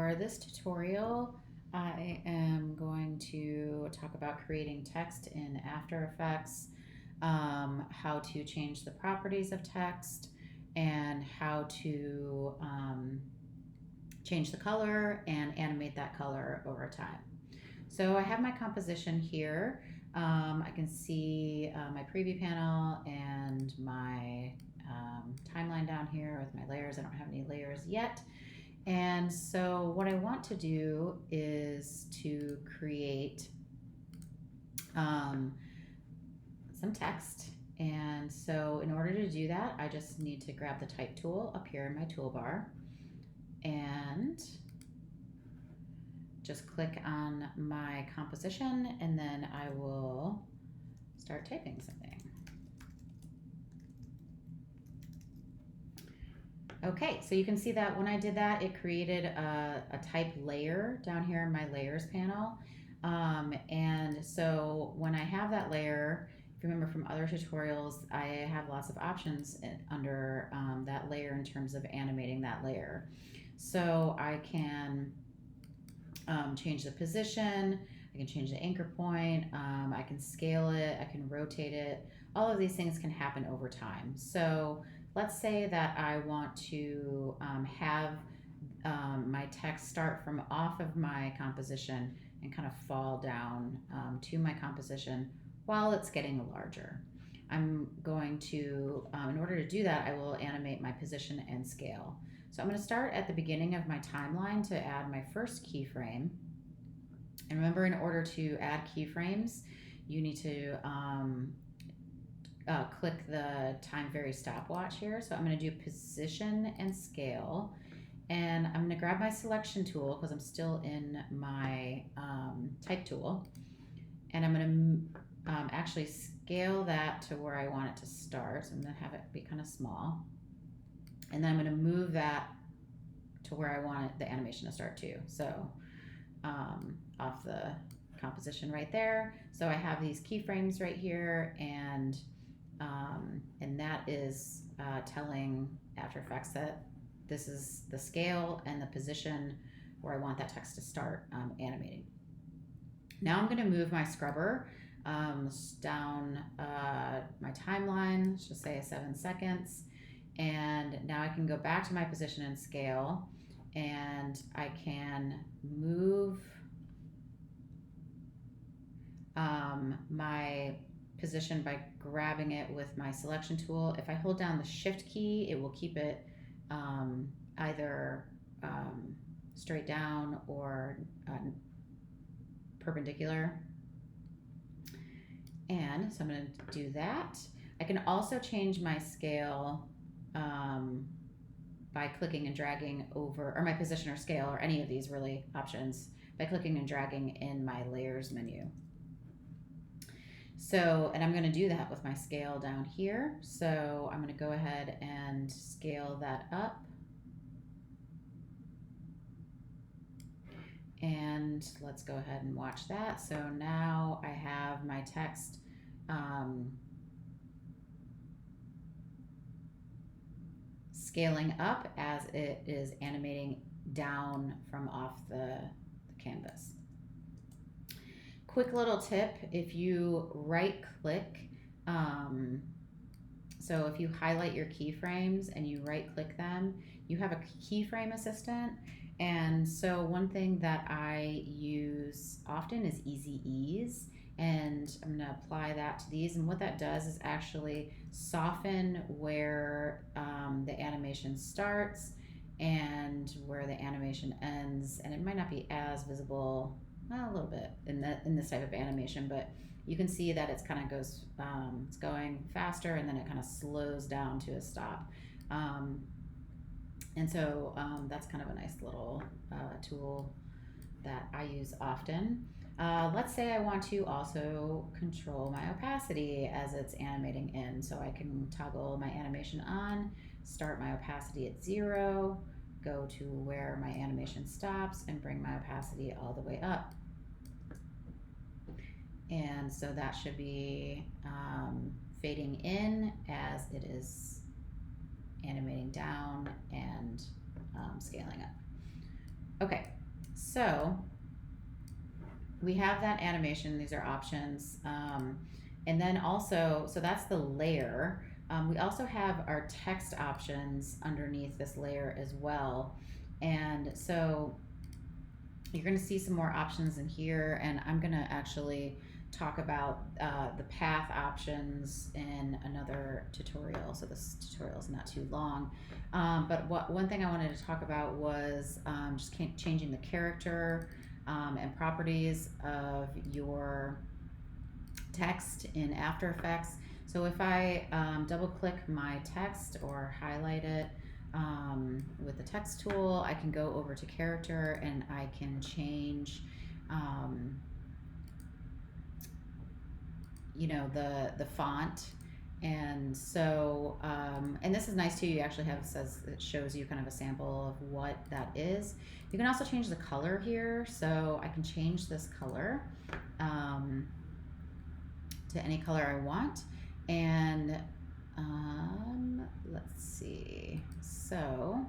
For this tutorial, I am going to talk about creating text in After Effects, how to change the properties of text, and how to change the color and animate that color over time. So I have my composition here. I can see my preview panel and my timeline down here with my layers. I don't have any layers yet. And so what I want to do is to create some text. And so in order to do that, I just need to grab the type tool up here in my toolbar and just click on my composition, and then I will start typing something. Okay, so you can see that when I did that, it created a type layer down here in my layers panel. And so when I have that layer, if you remember from other tutorials, I have lots of options under that layer in terms of animating that layer. So I can change the position, I can change the anchor point, I can scale it, I can rotate it. All of these things can happen over time. So let's say that I want to have my text start from off of my composition and kind of fall down to my composition while it's getting larger. I'm going to, in order to do that, I will animate my position and scale. So I'm going to start at the beginning of my timeline to add my first keyframe. And remember, in order to add keyframes, you need to click the time vary stopwatch here. So I'm going to do position and scale. And I'm going to grab my selection tool because I'm still in my type tool. And I'm going to actually scale that to where I want it to start. So I'm going to have it be kind of small. And then I'm going to move that to where I want the animation to start too. So off the composition right there. So I have these keyframes right here, and that is telling After Effects that this is the scale and the position where I want that text to start animating. Now I'm going to move my scrubber down my timeline, let's just say 7 seconds. And now I can go back to my position and scale, and I can move my position by grabbing it with my selection tool. If I hold down the shift key, it will keep it either straight down or perpendicular. And so I'm going to do that. I can also change my scale by clicking and dragging over, or my position or scale, or any of these really options, by clicking and dragging in my layers menu. So, and I'm going to do that with my scale down here. So I'm going to go ahead and scale that up. And let's go ahead and watch that. So now I have my text scaling up as it is animating down from off the canvas. Quick little tip, if you right click, so if you highlight your keyframes and you right click them, you have a Keyframe Assistant. And so one thing that I use often is Easy Ease, and I'm going to apply that to these. And what that does is actually soften where the animation starts and where the animation ends. And it might not be as visible, well, a little bit in this type of animation, but you can see that it's kind of goes, it's going faster, and then it kind of slows down to a stop. And so that's kind of a nice little tool that I use often. Let's say I want to also control my opacity as it's animating in. So I can toggle my animation on, start my opacity at 0, go to where my animation stops, and bring my opacity all the way up. And so that should be fading in as it is animating down and scaling up. Okay, So we have that animation. These are options. And then also, so that's the layer. We also have our text options underneath this layer as well. And so you're going to see some more options in here, and I'm going to actually talk about the path options in another tutorial. So this tutorial is not too long. But one thing I wanted to talk about was just changing the character and properties of your text in After Effects. So if I double click my text or highlight it with the text tool, I can go over to character and I can change you know, the font. And so and this is nice too, you actually have, it shows you kind of a sample of what that is. You can also change the color here, so I can change this color to any color I want. And let's see, so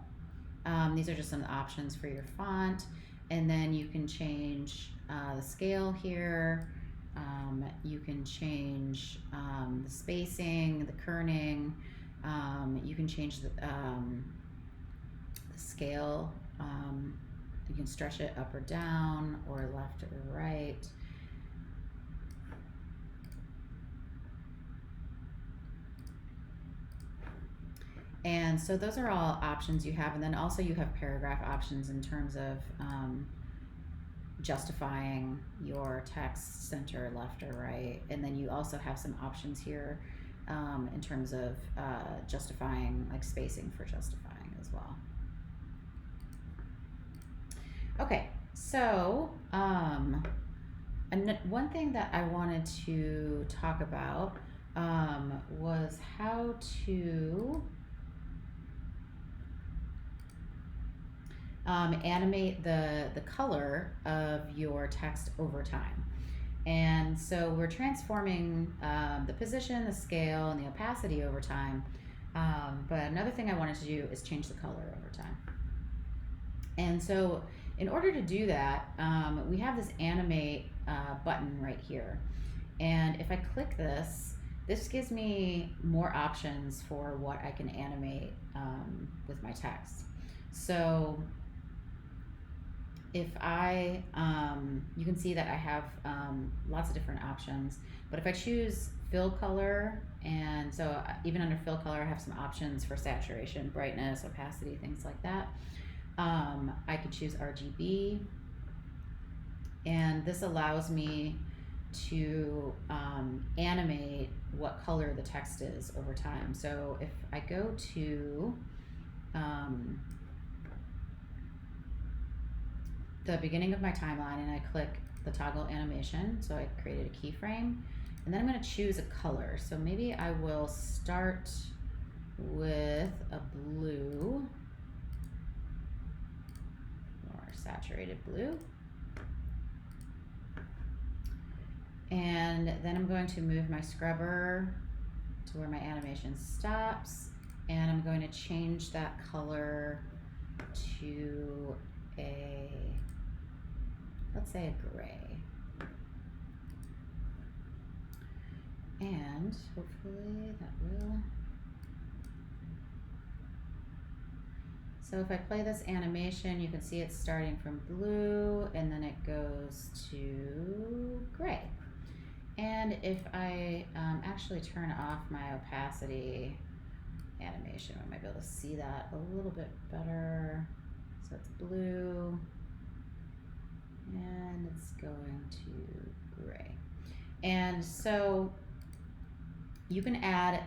these are just some options for your font, and then you can change the scale here. You can change the spacing, the kerning. You can change the scale. You can stretch it up or down, or left or right. And so those are all options you have. And then also you have paragraph options in terms of justifying your text center left or right. And then you also have some options here in terms of justifying, like spacing for justifying as well. Okay, so one thing that I wanted to talk about was how to animate the color of your text over time. And so we're transforming the position, the scale, and the opacity over time. But another thing I wanted to do is change the color over time. And so in order to do that, we have this animate button right here. And if I click this, this gives me more options for what I can animate with my text. So if I, you can see that I have lots of different options, but if I choose fill color, and so even under fill color, I have some options for saturation, brightness, opacity, things like that. I could choose RGB, and this allows me to animate what color the text is over time. So if I go to the beginning of my timeline and I click the toggle animation, so I created a keyframe, and then I'm going to choose a color. So maybe I will start with a blue, or saturated blue. And then I'm going to move my scrubber to where my animation stops, and I'm going to change that color to a, let's say a gray. And hopefully that will. So if I play this animation, you can see it's starting from blue and then it goes to gray. And if I actually turn off my opacity animation, I might be able to see that a little bit better. So it's blue and it's going to gray. And so you can add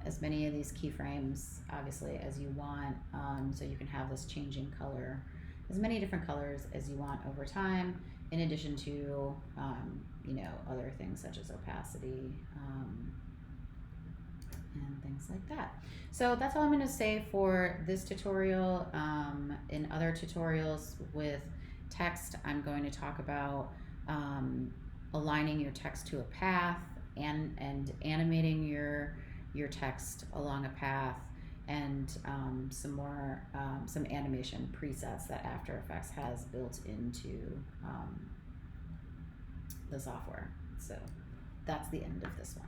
as many of these keyframes, obviously, as you want. So you can have this changing color, as many different colors as you want over time, in addition to, you know, other things such as opacity and things like that. So that's all I'm going to say for this tutorial. In other tutorials with text, I'm going to talk about aligning your text to a path and animating your text along a path, and some animation presets that After Effects has built into the software. So that's the end of this one.